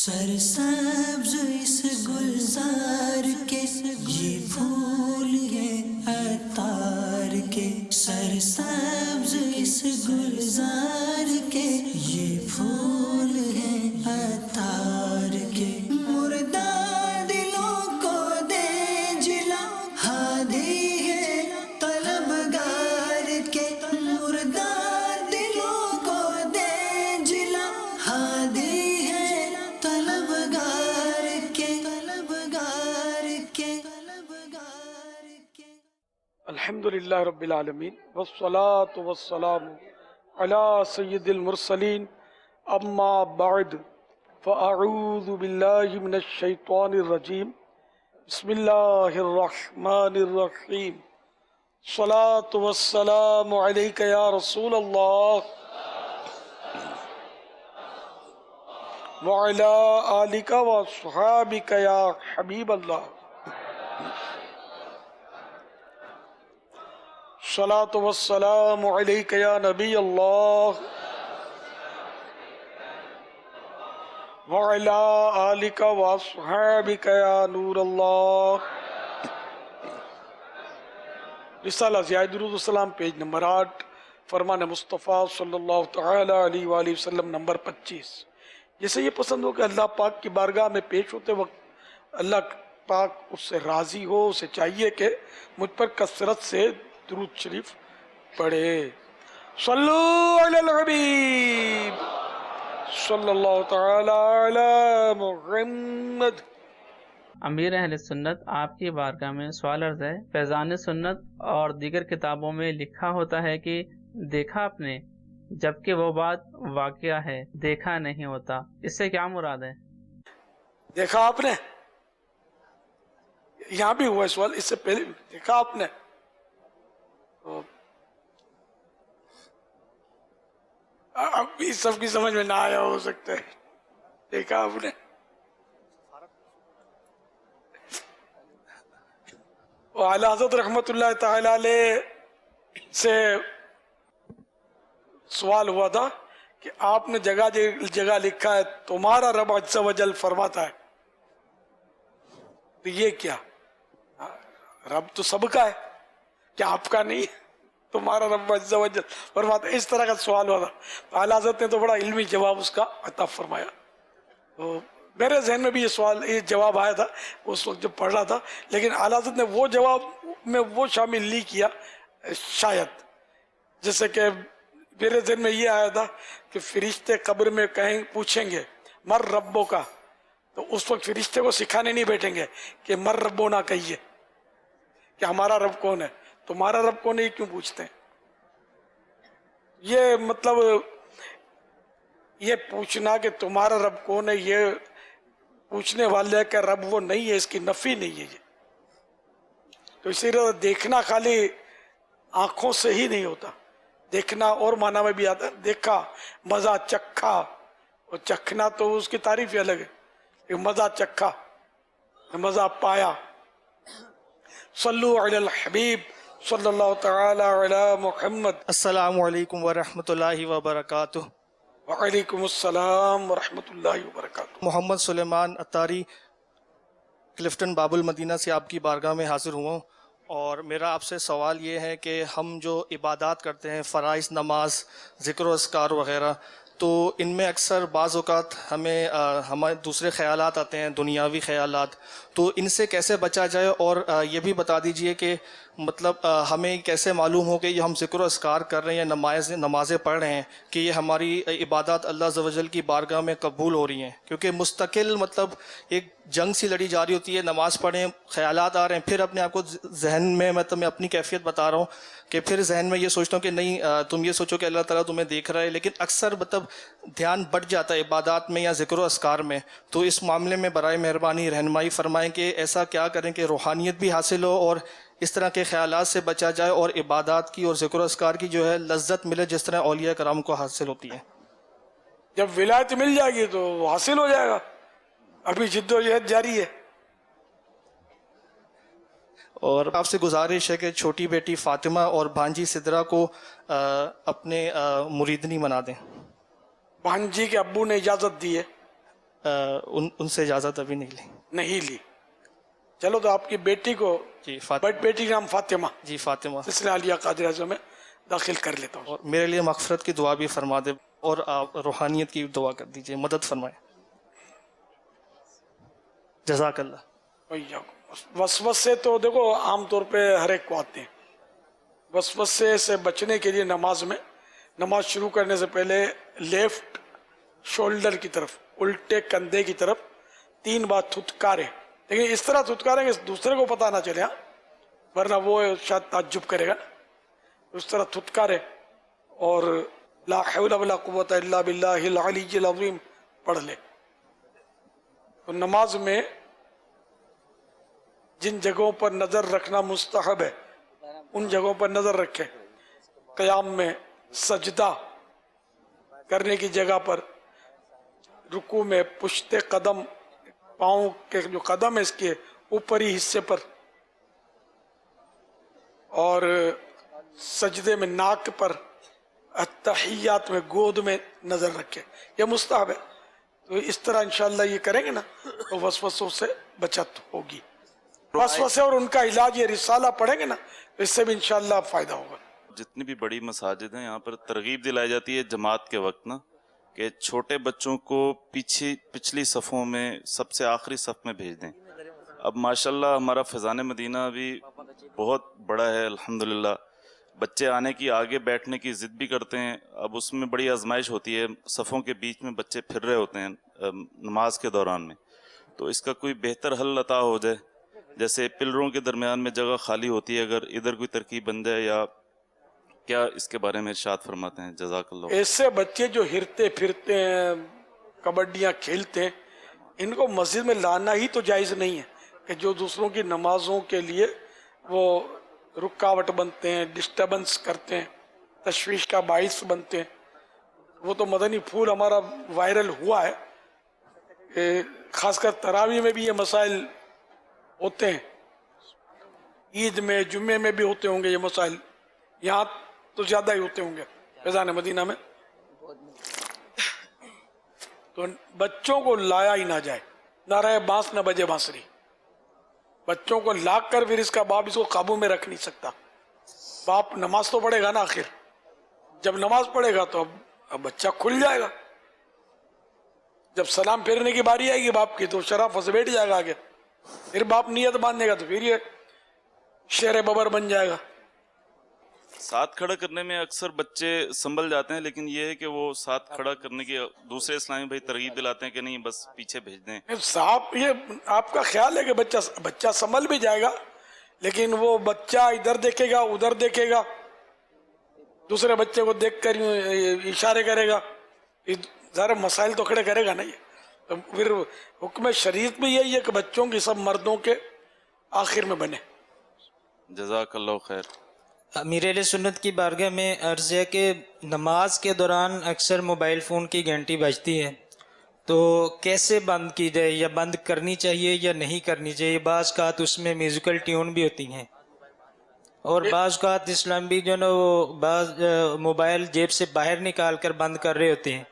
سرسبز اس گلزار کے یہ پھول ہیں عطار کے، سرسبز اس گلزار کے یہ پھول ہیں عطار کے، مردہ دلوں کو دے جلا ہادی ہے طلبگار کے، مردہ دلوں کو دے جلا ہادی ہے طلبگار کے، طلبگار کے، طلبگار کے۔ الحمد للہ رب العالمین والصلاة والسلام علی سید المرسلین، اما بعد فاعوذ باللہ من الشیطان الرجیم، بسم اللہ الرحمن الرحیم، الصلاة والسلام علیک یا رسول اللہ وعلی آلک واصحابک یا حبیب اللہ، الصلاة والسلام علیک یا نبی اللہ وعلی آلک واصحابک یا نور اللہ۔ رسالہ ضیاء درود السلام، پیج نمبر 8، فرمان مصطفیٰ صلی اللہ تعالی علیہ وآلہ وسلم نمبر 25۔ جسے یہ پسند ہو کہ اللہ پاک کی بارگاہ میں پیش ہوتے وقت اللہ پاک اس سے راضی ہو، اسے چاہیے کہ مجھ پر کثرت سے درود شریف پڑھے۔ صلو علی الحبیب صلی اللہ تعالی علی محمد۔ امیر اہل سنت آپ کی بارگاہ میں سوال عرض ہے، فیضان سنت اور دیگر کتابوں میں لکھا ہوتا ہے کہ دیکھا آپ نے، جبکہ وہ بات واقعہ ہے، دیکھا نہیں ہوتا، اس سے کیا مراد ہے؟ دیکھا آپ نے، یہاں بھی ہوا ہے سوال، اس سے پہلے دیکھا آپ نے، اب اس سب کی سمجھ میں نہ آیا ہو سکتا ہے، دیکھا آپ نے۔ اعلیٰ حضرت رحمت اللہ تعالی علیہ سے سوال ہوا تھا کہ آپ نے جگہ جگہ لکھا ہے تمہارا رب عز و جل فرماتا ہے، تو یہ کیا؟ رب تو سب کا ہے، کیا آپ کا نہیں؟ تمہارا رب عز و جل فرماتا ہے، اس طرح کا سوال ہوا تھا۔ تو اعلیٰ حضرت نے تو بڑا علمی جواب اس کا عطا فرمایا۔ تو میرے ذہن میں بھی یہ سوال، یہ جواب آیا تھا اس وقت جب پڑھ رہا تھا، لیکن اعلیٰ حضرت نے وہ جواب میں وہ شامل نہیں کیا شاید، جیسے کہ میرے ذہن میں یہ آیا تھا کہ فرشتے قبر میں کہیں پوچھیں گے مر ربو کا، تو اس وقت فرشتے کو سکھانے نہیں بیٹھیں گے کہ مر ربو نہ کہیے کہ ہمارا رب کون ہے، تمہارا رب کون ہے یہ کیوں پوچھتے ہیں؟ یہ مطلب یہ پوچھنا کہ تمہارا رب کون ہے، یہ پوچھنے والے کا رب وہ نہیں ہے، اس کی نفی نہیں ہے یہ۔ تو اسی طرح دیکھنا خالی آنکھوں سے ہی نہیں ہوتا، دیکھنا اور معنی میں بھی آتا ہے، دیکھا، مزہ چکھا، اور چکھنا تو اس کی تعریف ہی الگ ہے، کہ مزہ چکھا، مزہ پایا۔ صلو علی الحبیب صلی اللہ تعالی علی محمد۔ السلام علیکم ورحمۃ اللہ وبرکاتہ۔ وعلیکم السلام ورحمۃ اللہ وبرکاتہ۔ محمد سلیمان عطاری، کلفٹن باب المدینہ سے آپ کی بارگاہ میں حاضر ہوا ہوں، اور میرا آپ سے سوال یہ ہے کہ ہم جو عبادات کرتے ہیں، فرائض، نماز، ذکر و اذکار وغیرہ، تو ان میں اکثر بعض اوقات ہمیں دوسرے خیالات آتے ہیں، دنیاوی خیالات، تو ان سے کیسے بچا جائے؟ اور یہ بھی بتا دیجئے کہ مطلب ہمیں کیسے معلوم ہو کہ یہ ہم ذکر و اذکار کر رہے ہیں یا نمازیں پڑھ رہے ہیں کہ یہ ہماری عبادات اللہ عز و جل کی بارگاہ میں قبول ہو رہی ہیں؟ کیونکہ مستقل مطلب ایک جنگ سی لڑی جا رہی ہوتی ہے، نماز پڑھیں، خیالات آ رہے ہیں، پھر اپنے آپ کو ذہن میں مطلب میں اپنی کیفیت بتا رہا ہوں کہ پھر ذہن میں یہ سوچتا ہوں کہ نہیں، تم یہ سوچو کہ اللہ تعالیٰ تمہیں دیکھ رہا ہے، لیکن اکثر مطلب دھیان بٹ جاتا ہے عبادات میں یا ذکر و اذکار میں۔ تو اس معاملے میں برائے مہربانی رہنمائی فرمائیں کہ ایسا کیا کریں کہ روحانیت بھی حاصل ہو اور اس طرح کے خیالات سے بچا جائے اور عبادات کی اور ذکر و اذکار کی جو ہے لذت ملے جس طرح اولیاء کرام کو حاصل ہوتی ہے۔ جب ولایت مل جائے گی تو وہ حاصل ہو جائے گا، ابھی جد و جہد جاری ہے۔ اور آپ سے گزارش ہے کہ چھوٹی بیٹی فاطمہ اور بھانجی سدرا کو اپنے مریدنی بنا دیں۔ بھانجی کے ابو نے اجازت دی ہے؟ उनसे इजाज़त अभी नहीं ली। नहीं ली। चलो तो आपकी बेटी को, जी बट बेटी का नाम फातिमा, जी फातिमा, सिलसिला आलिया कादिर आज़म में दाखिल कर लेता हूँ। और मेरे लिए मग़फ़िरत की दुआ भी फरमा दे और आप रूहानियत की दुआ कर दीजिए, मदद फरमाए। जज़ाकल्लाह। वसवसे तो देखो आम तौर पे हर एक को आते हैं। वसवसे से बचने के लिए नमाज शुरू करने से पहले लेफ्ट शोल्डर की तरफ, उल्टे कंधे की तरफ 3 बार थुतकारे, लेकिन इस तरह थुतकारेंगे दूसरे को पता ना चले, हाँ, वरना वो शायद ताज्जुब करेगा। उस तरह थुतकारे और ला हौला वला कुव्वता इल्ला बिल्लाहिल अलिय्यिल अज़ीम पढ़ ले। तो नमाज में जिन जगहों पर नजर रखना मुस्तहब है उन जगहों पर नजर रखें। क़याम में सजदा करने की जगह पर, रुकू में पुश्ते कदम, पाँव के जो कदम है इसके ऊपरी हिस्से पर, और सजदे में नाक पर, अत्तहियात में गोद में नजर रखें। यह मुस्तहब है। तो इस तरह इंशाअल्लाह ये करेंगे ना तो वसवसों से बचत होगी। वसवसे और उनका इलाज ये रिसाला पढ़ेंगे ना तो इससे भी इंशाअल्लाह फायदा होगा। जितनी भी बड़ी मसाजिद हैं यहाँ पर तरगीब दिलाई जाती है जमात के वक्त ना, कि छोटे बच्चों को पिछली सफ़ों में सबसे आखिरी सफ़ में भेज दें। अब माशाल्लाह हमारा फैज़ान मदीना भी बहुत बड़ा है अल्हम्दुलिल्लाह। बच्चे आने की, आगे बैठने की ज़िद भी करते हैं। अब उसमें बड़ी आजमाइश होती है, सफ़ों के बीच में बच्चे फिर रहे होते हैं नमाज के दौरान में। तो इसका कोई बेहतर हल अता हो जाए, जैसे पिलरों के दरमियान में जगह खाली होती है, अगर इधर कोई तरकीब बन जाए, या क्या इसके बारे में इरशाद फरमाते हैं? जज़ाकल्लाह। ऐसे बच्चे जो हिरते फिरते हैं, कबड्डियाँ खेलते हैं, इनको मस्जिद में लाना ही तो जायज़ नहीं है, कि जो दूसरों की नमाजों के लिए वो रुकावट बनते हैं, डिस्टर्बेंस करते हैं, तशवीश का बाइस बनते हैं। वो तो मदनी फूल हमारा वायरल हुआ है, खासकर तरावी में भी ये मसाइल होते हैं, ईद में, जुम्मे में भी होते होंगे ये मसाइल, यहाँ तो ज़्यादा ही होते होंगे फैज़ान मदीना में। तो बच्चों को लाया ही ना जाए, ना रहे बांस ना बजे बांसुरी। बच्चों को लाग कर फिर इसका बाप इसको काबू में रख नहीं सकता। बाप नमाज तो पढ़ेगा ना, आखिर जब नमाज पढ़ेगा तो अब बच्चा खुल जाएगा। जब सलाम फेरने की बारी आएगी बाप की तो शराफ से बैठ जाएगा आगे, फिर बाप नियत बांधेगा तो फिर ये शेर बबर बन जाएगा। साथ खड़ा करने में अक्सर बच्चे संभल जाते हैं, लेकिन ये है कि वो साथ खड़ा करने की दूसरे इस्लामी भाई तरगीब दिलाते हैं कि नहीं बस पीछे भेज दें। साहब ये आपका ख्याल है कि बच्चा संभल भी जाएगा, लेकिन वो बच्चा इधर देखेगा उधर देखेगा, दूसरे बच्चे को देख कर इशारे करेगा, सारे मसाइल तो खड़े करेगा ना ये। तो फिर हुक्म शरीयत में यही है कि बच्चों की सब मर्दों के आखिर में बने। जज़ाकल्लाह खैर। अमीर सुन्नत की बारगाह में अर्ज़ है कि नमाज के दौरान अक्सर मोबाइल फ़ोन की घंटी बजती है, तो कैसे बंद की जाए, या बंद करनी चाहिए या नहीं करनी चाहिए? बाज़ कात उसमें म्यूज़िकल ट्यून भी होती हैं, और बाज़ कात इस्लाम भी जो ना वो बाज़ मोबाइल जेब से बाहर निकाल कर बंद कर रहे होते हैं,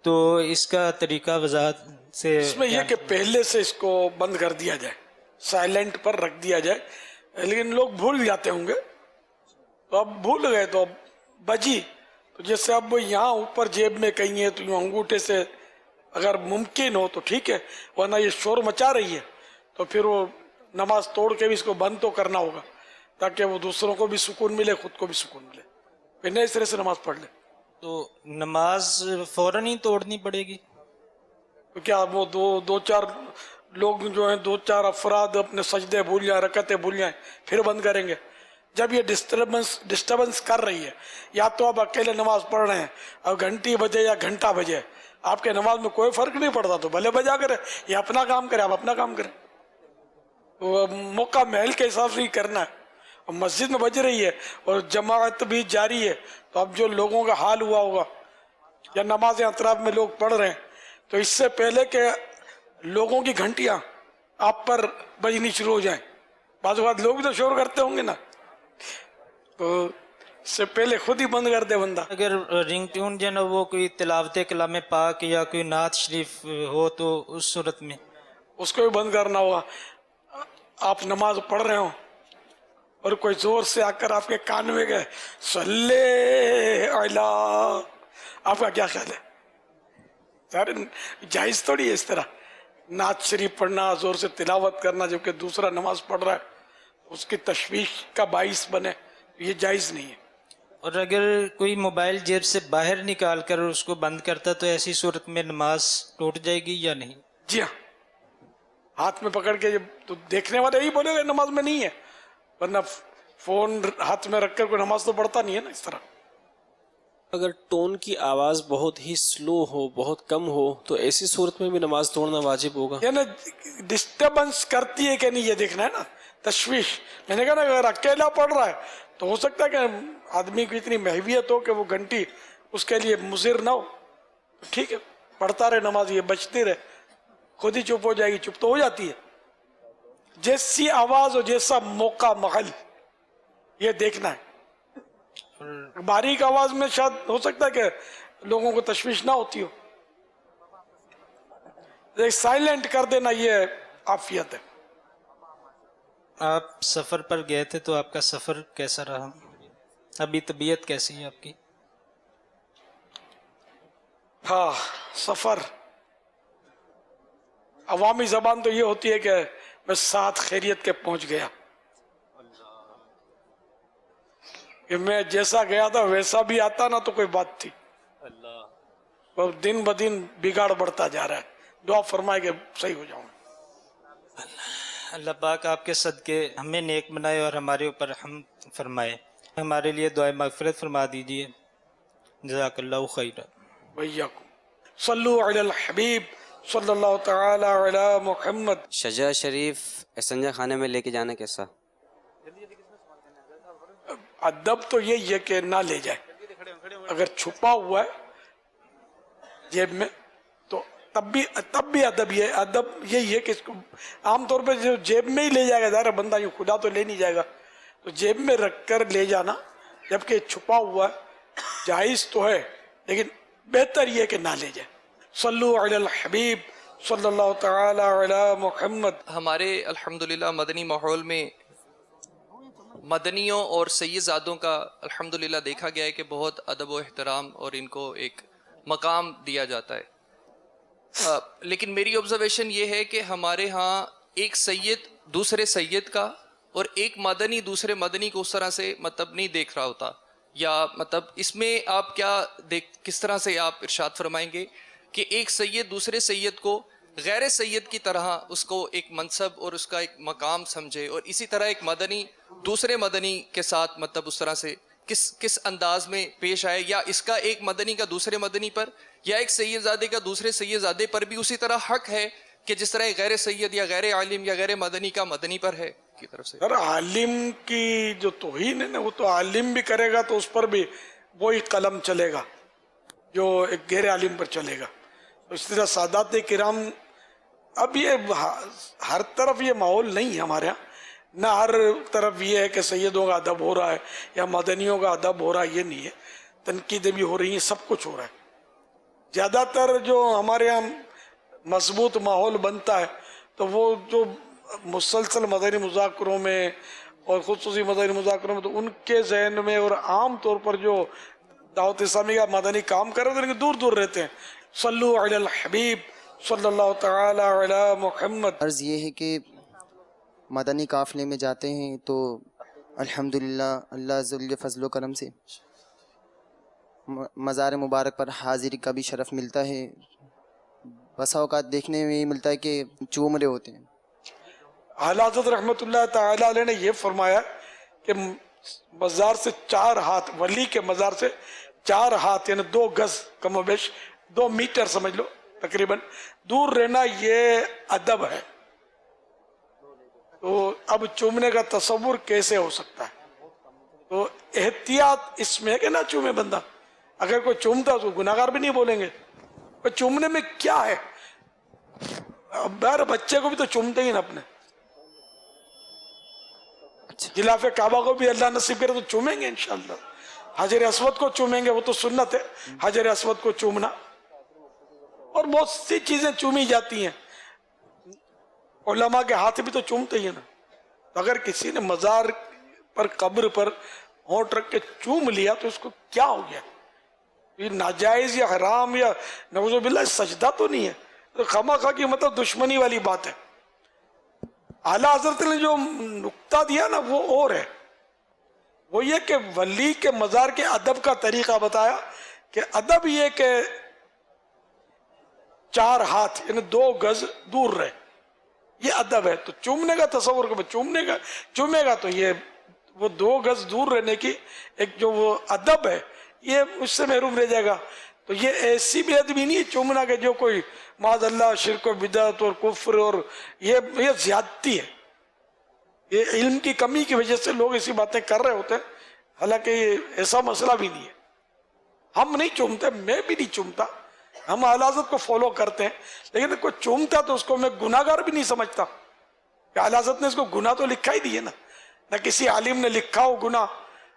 तो इसका तरीका वजाहत से। इसमें यह कि पहले से इसको बंद कर दिया जाए, साइलेंट पर रख दिया जाए, लेकिन लोग भूल जाते होंगे, तो अब भूल गए तो अब बजी, तो जैसे अब यहाँ ऊपर जेब में कहीं है तो यूँ अंगूठे से अगर मुमकिन हो तो ठीक है, वरना ये शोर मचा रही है तो फिर वो नमाज तोड़ के भी इसको बंद तो करना होगा, ताकि वो दूसरों को भी सुकून मिले, खुद को भी सुकून मिले, फिर नए सिरे से नमाज पढ़ ले। तो नमाज फौरन ही तोड़नी पड़ेगी? तो क्या वो दो चार लोग जो हैं, 2-4 अफराद अपने सजदे भूल जाए, रकतें भूल जाए, फिर बंद करेंगे? जब ये डिस्टर्बेंस कर रही है, या तो आप अकेले नमाज पढ़ रहे हैं, अब घंटी बजे या घंटा बजे आपके नमाज में कोई फर्क नहीं पड़ता, तो भले बजा करे, ये अपना काम करे, आप अपना काम करें। तो मौका महल के हिसाब से ही करना है। और मस्जिद में बज रही है और जमात भी जारी है, तो अब जो लोगों का हाल हुआ होगा, या नमाज अतराफ में लोग पढ़ रहे हैं, तो इससे पहले के लोगों की घंटियां आप पर बजनी शुरू हो जाएं, बाज़ लोग भी तो शोर करते होंगे ना, तो से पहले खुद ही बंद कर दे बंदा। अगर रिंग ट्यून जो है ना वो कोई तिलावत कलाम पाक या कोई नात शरीफ हो तो उस सूरत में उसको भी बंद करना होगा। आप नमाज पढ़ रहे हो और कोई जोर से आकर आपके कान में गए सल्ले अला, आपका क्या ख्याल है? यार जायज थोड़ी है इस तरह नात शरीफ पढ़ना, जोर से तिलावत करना, जबकि दूसरा नमाज पढ़ रहा है, उसकी तशवीश का बाइस बने, ये जायज नहीं है। और अगर कोई मोबाइल जेब से बाहर निकाल कर उसको बंद करता तो ऐसी सूरत में नमाज टूट जाएगी या नहीं? जी हाँ, हाथ में पकड़ के, तो देखने वाले यही बोलेगा नमाज में नहीं है, वरना फोन हाथ में रखकर कोई नमाज तो पढ़ता नहीं है ना इस तरह। अगर टोन की आवाज़ बहुत ही स्लो हो, बहुत कम हो, तो ऐसी सूरत में भी नमाज तोड़ना वाजिब होगा? ये ना डिस्टर्बेंस करती है कि नहीं ये देखना है ना, तशवीश। मैंने कहा ना अगर अकेला पढ़ रहा है तो हो सकता है कि आदमी की इतनी महवियत हो कि वो घंटी उसके लिए मुज़िर ना हो, ठीक है पढ़ता रहे नमाज, ये बचती रहे, खुद ही चुप हो जाएगी, चुप तो हो जाती है। जैसी आवाज और जैसा मौका महल ये देखना है। बारीक आवाज में शायद हो सकता है कि लोगों को तशवीश ना होती हो, साइलेंट कर देना ये आफियत है। आप सफ़र पर गए थे तो आपका सफ़र कैसा रहा? अभी तबीयत कैसी है आपकी? हाँ, सफर अवामी जबान तो ये होती है कि मैं साथ खैरियत के पहुंच गया, कि मैं जैसा गया था वैसा भी आता ना तो कोई बात थी। और दिन ब दिन बिगाड़ बढ़ता जा रहा है, दुआ फरमाए कि सही हो जाऊं। अल्लाह पाक आपके सदके हमें नेक बनाए और हमारे ऊपर हम फरमाए। हमारे लिए दुआ मग़फ़िरत फरमा दीजिए। जज़ाकल्लाहु खैरा। वय्याकुम। सल्लु अलल हबीब सल्लल्लाहु तआला अला मुहम्मद। शजा शरीफ एसंजा खाने में लेके जाना कैसा? अदब तो यही है कि ना ले जाए, अगर छुपा हुआ है जेब में तो तब भी अदब यही है कि इसको आमतौर पर जो जेब में ही ले जाएगा, ज़रा बंदा यूँ खुदा तो ले नहीं जाएगा, तो जेब में रख कर ले जाना, जबकि छुपा हुआ है जायज़ तो है, लेकिन बेहतर ये है कि ना ले जाए। सल्लु अलल हबीब सल्लल्लाहु तआला अला मुहम्मद। हमारे अल्हम्दुलिल्लाह मदनी माहौल में मदनियों और सैयदजादों का अल्हम्दुलिल्लाह देखा गया है कि बहुत अदब व एहतराम और इनको एक मकाम दिया जाता है। लेकिन मेरी ऑब्जर्वेशन ये है कि हमारे यहाँ एक सैयद दूसरे सैयद का और एक मदनी दूसरे मदनी को उस तरह से मतलब नहीं देख रहा होता, या मतलब इसमें आप क्या किस तरह से आप इरशाद फरमाएंगे कि एक सैयद दूसरे सैयद को गैर सैयद की तरह उसको एक मनसब और उसका एक मकाम समझे, और इसी तरह एक मदनी दूसरे मदनी के साथ मतलब उस तरह से किस अंदाज में पेश आए, या इसका एक मदनी का दूसरे मदनी पर या एक सैयदजादे का दूसरे सैयदजादे पर भी उसी तरह हक है कि जिस तरह गैर सैयद या गैर आलिम या गैर मदनी का मदनी पर है की तरफ से। सर आलिम की जो तौहीन है ना, वो तो आलिम भी करेगा तो उस पर भी वही कलम चलेगा जो एक गैर आलिम पर चलेगा। तो इस तरह सादात किराम, अब ये हर तरफ ये माहौल नहीं है हमारे यहाँ, ना हर तरफ ये है कि सैयदों का अदब हो रहा है या मदनियों का अदब हो रहा है, ये नहीं है। तनकीदें भी हो रही हैं, सब कुछ हो रहा है। ज़्यादातर जो हमारे यहाँ मजबूत माहौल बनता है तो वो जो मुसलसल मदनी मुज़ाकरों में और खुसूसी मदनी मुज़ाकरों में, तो उनके जहन में और आम तौर पर जो दावत इस्लामी का मदनी काम कर रहे हैं दूर दूर रहते हैं। सल्लु अलल हबीब सल्लल्लाहु तआला अला मुहम्मद। अर्ज़ ये है कि मदनी काफ़िले में जाते हैं तो अल्हम्दुलिल्लाह अल्लाह ज़ुल फज़ल व करम से मज़ार मुबारक पर हाज़िरी का भी शरफ़ मिलता है। बसा औक़ात देखने में मिलता है कि चूम रहे होते हैं। आला हज़रत रहमतुल्लाह तआला अलैह ने ये फरमाया कि मज़ार से 4 हाथ, वली के मज़ार से 4 हाथ यानी 2 गज कम बेश 2 मीटर समझ लो तकरीबन दूर रहना, ये अदब है। तो अब चूमने का तसव्वुर कैसे हो सकता है? तो एहतियात इसमें है कि ना चूमे बंदा। अगर कोई चूमता तो गुनाहगार भी नहीं बोलेंगे। पर चूमने में क्या है? अब यार बच्चे को भी तो चूमते ही ना अपने। जिलाफे काबा को भी अल्लाह नसीब करे तो चूमेंगे इंशाअल्लाह। हजर असवद को चूमेंगे, वो तो सुन्नत है हजर असवद को चूमना, और बहुत सी चीजें चूमी जाती हैं। उलमा के हाथ भी तो चूमते ही है ना। तो अगर किसी ने मजार पर, कब्र पर होंठ रख के चूम लिया तो उसको क्या हो गया? ये नाजायज या हराम या नवजुबिल्लाह सजदा तो नहीं है, तो खामखा की मतलब दुश्मनी वाली बात है। आला हजरत ने जो नुक्ता दिया ना वो और है, वो ये कि वली के मजार के अदब का तरीका बताया कि अदब ये कि 4 हाथ यानी 2 गज दूर रहे, ये अदब है। तो चूमने का तस्वर को चूमेगा तो ये वो 2 गज दूर रहने की एक जो वो अदब है ये उससे महरूम रह जाएगा। तो ये ऐसी बेअदबी नहीं है चूमना के जो कोई माज़अल्लाह शिर्क व बिदअत और कुफ्र और ये ज्यादती है। ये इल्म की कमी की वजह से लोग ऐसी बातें कर रहे होते हैं, हालांकि ऐसा मसला भी नहीं है। हम नहीं चूमते, मैं भी नहीं चूमता, हम आला हज़रत को फॉलो करते हैं, लेकिन कोई चूमता तो उसको मैं गुनाहगार भी नहीं समझता। आला हज़रत ने इसको गुनाह तो लिखा ही दिए ना, न किसी आलिम ने लिखा हो गुनाह,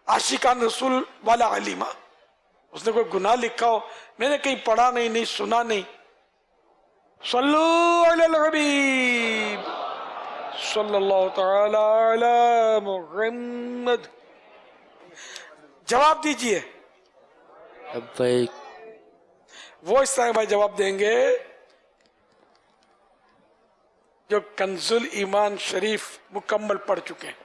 आशिकान रसूल वाला आलिमा उसने कोई गुनाह लिखा हो, मैंने कहीं पढ़ा नहीं सुना नहीं। सल्लु अलल हबीब सल्लल्लाहु तआला अला मुहम्मद। जवाब दीजिए। अब भाई वो इस तरह भाई जवाब देंगे जो कंजुल ईमान शरीफ मुकम्मल पढ़ चुके हैं।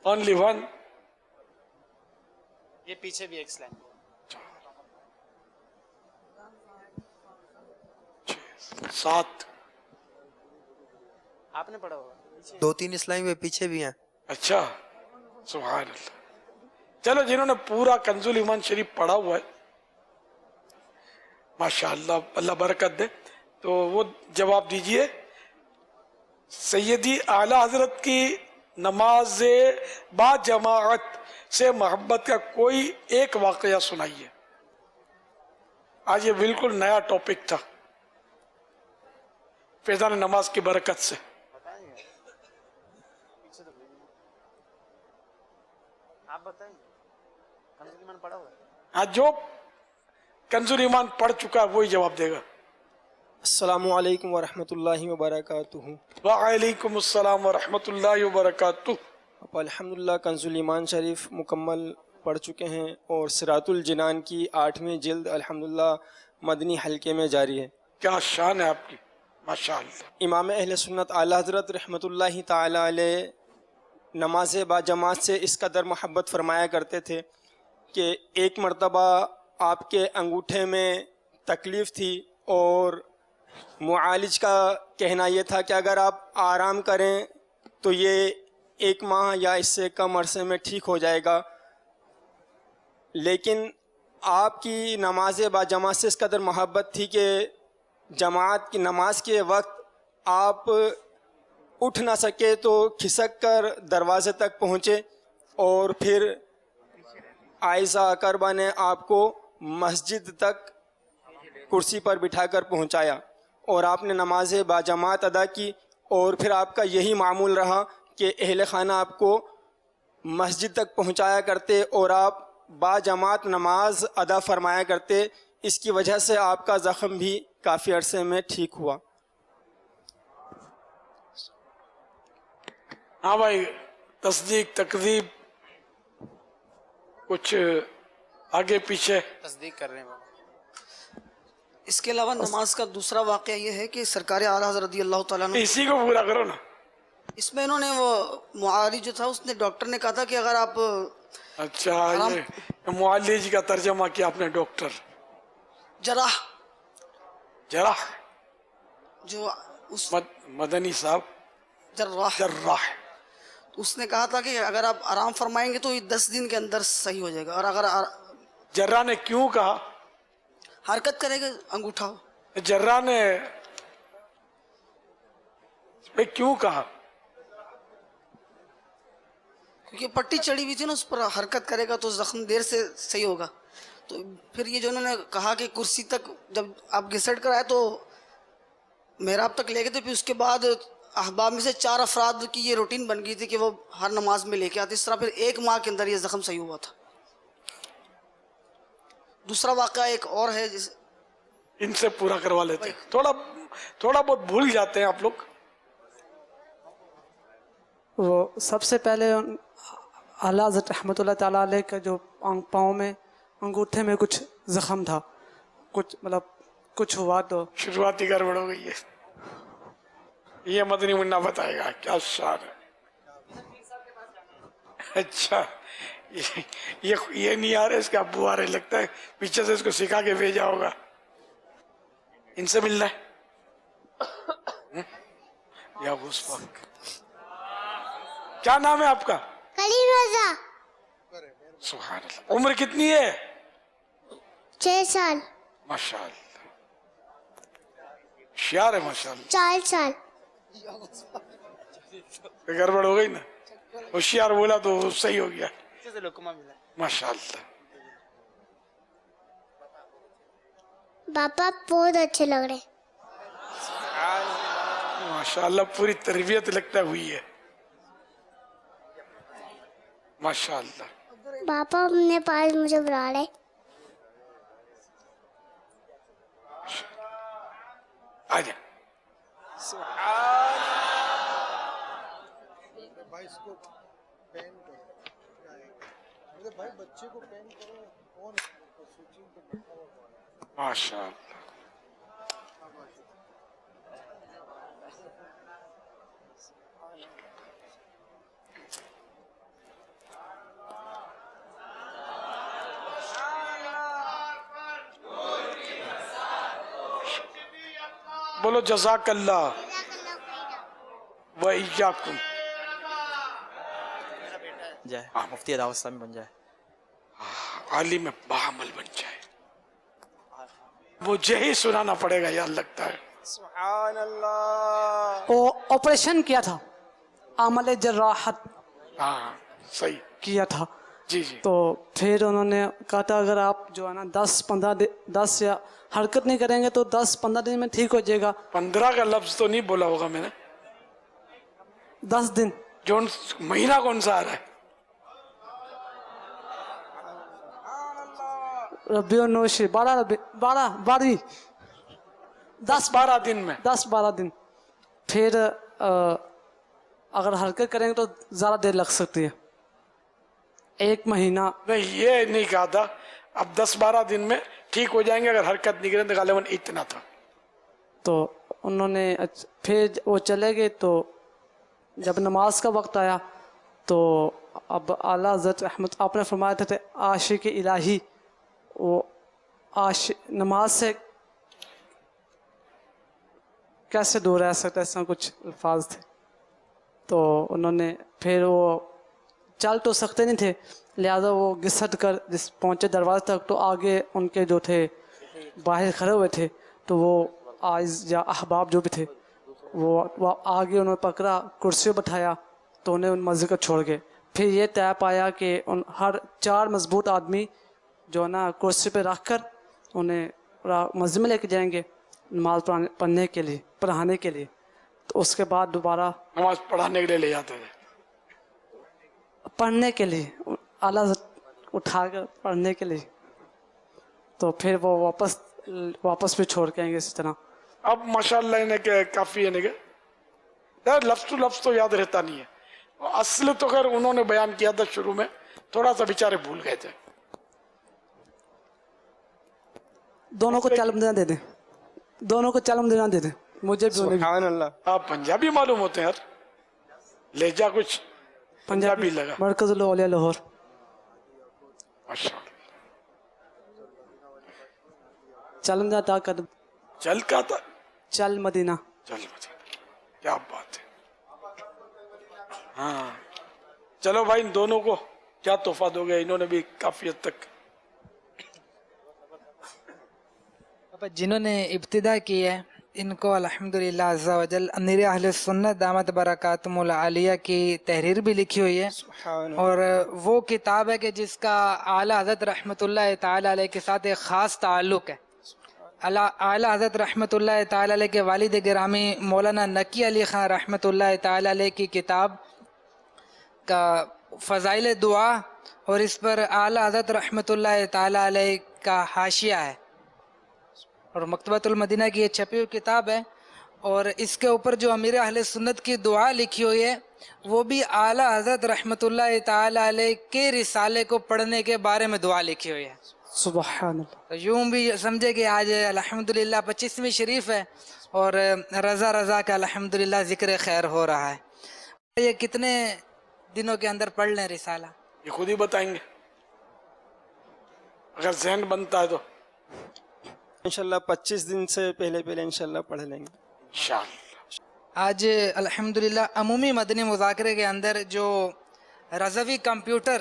Only one. ये पीछे भी एक स्लाइड 7 आपने पढ़ा होगा। 2-3 इस्लामी में पीछे भी हैं। अच्छा, सुभान अल्लाह। चलो, जिन्होंने पूरा कंजुल ईमान शरीफ पढ़ा हुआ है माशाअल्लाह, अल्लाह बरकत दे, तो वो जवाब दीजिए। सैयदी आला हजरत की नमाज बा जमाअत से मोहब्बत का कोई एक वाकया सुनाइए। आज ये बिल्कुल नया टॉपिक था फैजान नमाज की बरकत से। आप बताएंगे कंजुल ईमान पढ़ा हुआ है? आज जो कंजुल ईमान पढ़ चुका है वही जवाब देगा। अस्सलामु अलैकुम व रहमतुल्लाहि व बरकातुहू। वालेकुम अस्सलाम व रहमतुल्लाहि व बरकातुहू। आप अल्हम्दुलिल्लाह कंजुल ईमान शरीफ मुकम्मल पढ़ चुके हैं और सिरातुल जिनान की 8वीं जिल्द अल्हम्दुलिल्लाह मदनी हल्के में जारी है। क्या शान है आपकी, माशाअल्लाह। इमाम अहले सुन्नत आला हज़रत रहमतुल्लाहि ताला अलैह नमाज बाजमात से इस कदर मोहब्बत फरमाया करते थे कि एक मरतबा आपके अंगूठे में तकलीफ़ थी और मुआलिज का कहना यह था कि अगर आप आराम करें तो ये 1 माह या इससे कम अरसे में ठीक हो जाएगा। लेकिन आपकी नमाज बाजमात से इस कदर मोहब्बत थी कि जमात की नमाज के वक्त आप उठ ना सके तो खिसक कर दरवाज़े तक पहुँचे और फिर आयशा अकरबा ने आपको मस्जिद तक कुर्सी पर बिठाकर पहुँचाया और आपने नमाज बाजमात अदा की। और फिर आपका यही मामूल रहा कि अहले खाना आपको मस्जिद तक पहुँचाया करते और आप बाजमात नमाज अदा फरमाया करते। इसकी वजह से आपका ज़ख़म भी काफ़ी अरसे में ठीक हुआ। हाँ भाई, तस्दीक तकजीब कुछ आगे पीछे तस्दीक कर रहे हैं। इसके अलावा नमाज का दूसरा वाक़या ये है कि सरकार आला हज़रत रज़ियल्लाहु तआला अन्हु, इसी को पूरा करो ना। इसमें इन्होंने वो मुआलिज जो था उसने डॉक्टर ने कहा था कि अगर आप अच्छा, ये मुआलिज का तर्जमा किया आपने, डॉक्टर जराह जराह जो उस मदनी साहब जर्राह जर्राह, उसने कहा था कि अगर आप आराम फरमाएंगे तो ये 10 दिन के अंदर सही हो जाएगा। और अगर जर्रा ने क्यों कहा? हरकत करेगा अंगूठा। जर्रा ने भाई क्यों कहा? क्योंकि पट्टी चढ़ी हुई थी ना, उस पर हरकत करेगा तो जख्म देर से सही होगा। तो फिर ये जो उन्होंने कहा कि कुर्सी तक जब आप घिसट कर आए तो मेहराब तक ले गए थे, फिर उसके बाद احباب میں سے 4 افراد کی یہ روٹین بن گئی تھی کہ وہ ہر نماز میں لے کے آتے، اس طرح پھر 1 ماہ کے اندر یہ زخم صحیح ہوا تھا۔ دوسرا واقعہ ایک اور ہے جس ان سے پورا کروا لیتے ہیں، تھوڑا بہت بھول جاتے ہیں آپ لوگ۔ وہ سب سے پہلے اعلیٰ حضرت رحمۃ اللہ تعالیٰ علیہ کا جو پاؤں میں انگوٹھے میں کچھ زخم تھا، کچھ ہوا تو شروعاتی گڑبڑ ہو گئی ہے، یہ مدنی منا بتائے گا، کیا شان ہے۔ اچھا یہ نہیں آ رہے، اس کے ابو آ رہے، لگتا ہے پیچھے سے اس کو سکھا کے بھیجا ہوگا۔ ان سے ملنا ہے یا اس وقت۔ کیا نام ہے آپ کا؟ کریم رضا۔ سبحان اللہ۔ عمر کتنی ہے؟ 6 سال۔ ماشاء اللہ، ہوشیار ہے ماشاء اللہ۔ 4 سال۔ گڑبڑ ہو گئی نا، ہوشیار بولا تو صحیح ہو گیا، ماشاء اللہ۔ پاپا بہت اچھے لگ رہے۔ ماشاء اللہ، پوری تربیت لگتا ہوئی ہے، ماشاء اللہ۔ پاپا اپنے پاس مجھے بلا رہے۔ آجا ماشاء اللہ۔ بولو جزاک اللہ و ایاکم۔ جائے مفتی دعوت اسلامی بن جائے، عالم بعمل بن جائے، مجھے ہی سنانا پڑے گا یار، لگتا ہے۔ سبحان اللہ۔ وہ آپریشن کیا تھا، عمل جراحت ہاں صحیح، کیا تھا، جی جی۔ تو پھر انہوں نے کہا تھا اگر آپ جو ہے نا 10 یا حرکت نہیں کریں گے تو 10-15 دن میں ٹھیک ہو جائے گا۔ 15 کا لفظ تو نہیں بولا ہوگا میں نے، 10 دن۔ جو مہینہ کون سا آ رہا ہے؟ ربیع النوشی 12 10-12 دن میں، 10-12 دن۔ پھر اگر حرکت کریں گے تو زیادہ دیر لگ سکتی ہے، 1 مہینہ۔ نہیں یہ نہیں کہا تھا، اب 10-12 دن میں ٹھیک ہو جائیں گے، اگر حرکت نہیں کریں تو غالباً اتنا تھا۔ تو انہوں نے پھر وہ چلے گئے، تو جب نماز کا وقت آیا تو اب اعلیٰ حضرت رحمت آپ نے فرمایا تھا کہ عاشق الہی وہ نماز سے کیسے دور رہ سکتا ہے، ایسا کچھ الفاظ تھے۔ تو انہوں نے پھر وہ چل تو سکتے نہیں تھے، لہذا وہ گھسٹ کر پہنچے دروازے تک، تو آگے ان کے جو تھے باہر کھڑے ہوئے تھے، تو وہ آئز یا احباب جو بھی تھے وہ آگے انہوں نے پکڑا، کرسی بٹھایا، تو انہیں ان مسجد کو چھوڑ گئے۔ پھر یہ طے پایا کہ ان ہر 4 مضبوط آدمی جو ہے نا کرسی پہ رکھ کر انہیں مسجد میں لے کے جائیں گے نماز پڑھانے کے لیے۔ تو اس کے بعد دوبارہ نماز پڑھانے کے لیے لے جاتے تھے، پڑھنے کے لیے اعلیٰ اٹھا کر پڑھنے کے لیے، تو پھر وہ واپس بھی چھوڑ کے آئیں گے اسی طرح۔ اب ماشاءاللہ انہیں کہ کافی ہے کہ لفظ تو لفظ تو یاد رہتا نہیں ہے، اصل تو خیر انہوں نے بیان کیا تھا شروع میں، تھوڑا سا بیچارے بھول گئے تھے۔ دونوں کو چلم دینا دے دیں، مجھے بھی سبحان اللہ۔ آپ پنجابی معلوم ہوتے ہیں یار، لہجہ کچھ پنجابی لگا، مرکز الاولیاء لاہور۔ ماشاءاللہ۔ چلم جاتا قدم، چل کا تھا، چل مدینہ۔ چل مدینہ، کیا بات ہے۔ ہاں چلو بھائی، ان دونوں کو کیا تحفہ دو گے؟ انہوں نے بھی کافی حد تک جنہوں نے ابتدا کی ہے ان کو الحمدللہ عز و جل امیر اہل سنت دامت برکاتہم العالیہ کی تحریر بھی لکھی ہوئی ہے، اور وہ کتاب ہے کہ جس کا اعلیٰ حضرت رحمۃ اللہ تعالی علیہ کے ساتھ ایک خاص تعلق ہے، आला हज़रत रहमतुल्लाह ताला अलैह के वालिद गिरामी मौलाना नकी अली ख़ान रहमतुल्लाह ताला अलैह की किताब का फ़ज़ाइल दुआ और इस पर आला हज़रत रहमतुल्लाह ताला अलैह का हाशिया है और मकतबतुल मदीना की ये छपी हुई किताब है और इसके ऊपर जो अमीर अहले सुन्नत की दुआ लिखी हुई है वो भी आला हज़रत रहमतुल्लाह ताला अलैह के रिसाले को पढ़ने के बारे में दुआ लिखी हुई है। सुभान अल्लाह। तो यूं भी समझे कि आज अल्हम्दुलिल्लाह 25वीं शरीफ है और रज़ा रज़ा का अल्हम्दुलिल्लाह ज़िक्र खैर हो रहा है। ये कितने दिनों के अंदर पढ़ लें रिसाला? ये खुद ही बताएंगे, अगर ज़हन बनता है तो इंशाल्लाह 25 दिन से पहले पहले इंशाल्लाह पढ़ लेंगे इंशाअल्लाह। आज अल्हम्दुलिल्लाह अमूमी मदनी मुज़ाकरे के अंदर जो रज़वी कंप्यूटर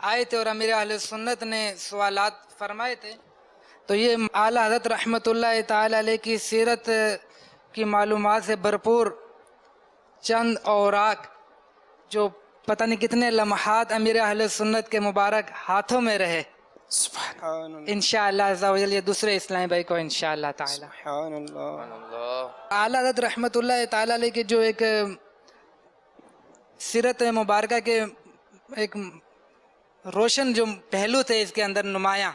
आए थे और अमीर अहले सुन्नत ने सवालात फरमाए थे, तो ये आला हज़रत रहमतुल्लाह ताला अलैह की सीरत की मालूमात से भरपूर चंद औराक जो पता नहीं कितने लम्हात अमीर अहले सुन्नत के मुबारक हाथों में रहे, इंशाअल्लाह अज़्ज़ा वजल ये दूसरे इस्लामी भाई को इंशाअल्लाह ताला आला हज़रत रहमतुल्लाह ताला अलैह के जो एक सीरत मुबारका के एक रोशन जो पहलू थे इसके अंदर नुमायाँ,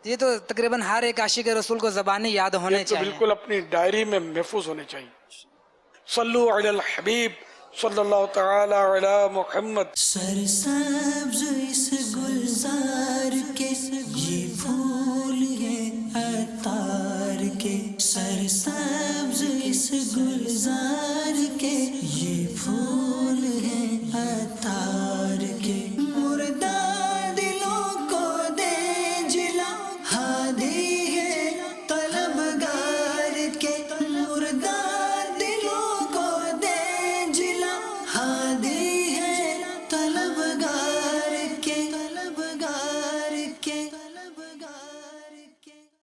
ये तो तकरीबन हर एक आशिक रसूल को ज़बानी याद होने तो चाहिए। बिल्कुल अपनी डायरी में महफूज होने चाहिए। सल्लु अलल हबीब सल्लल्लाहु तआला अला मुहम्मद। सरसब्ज़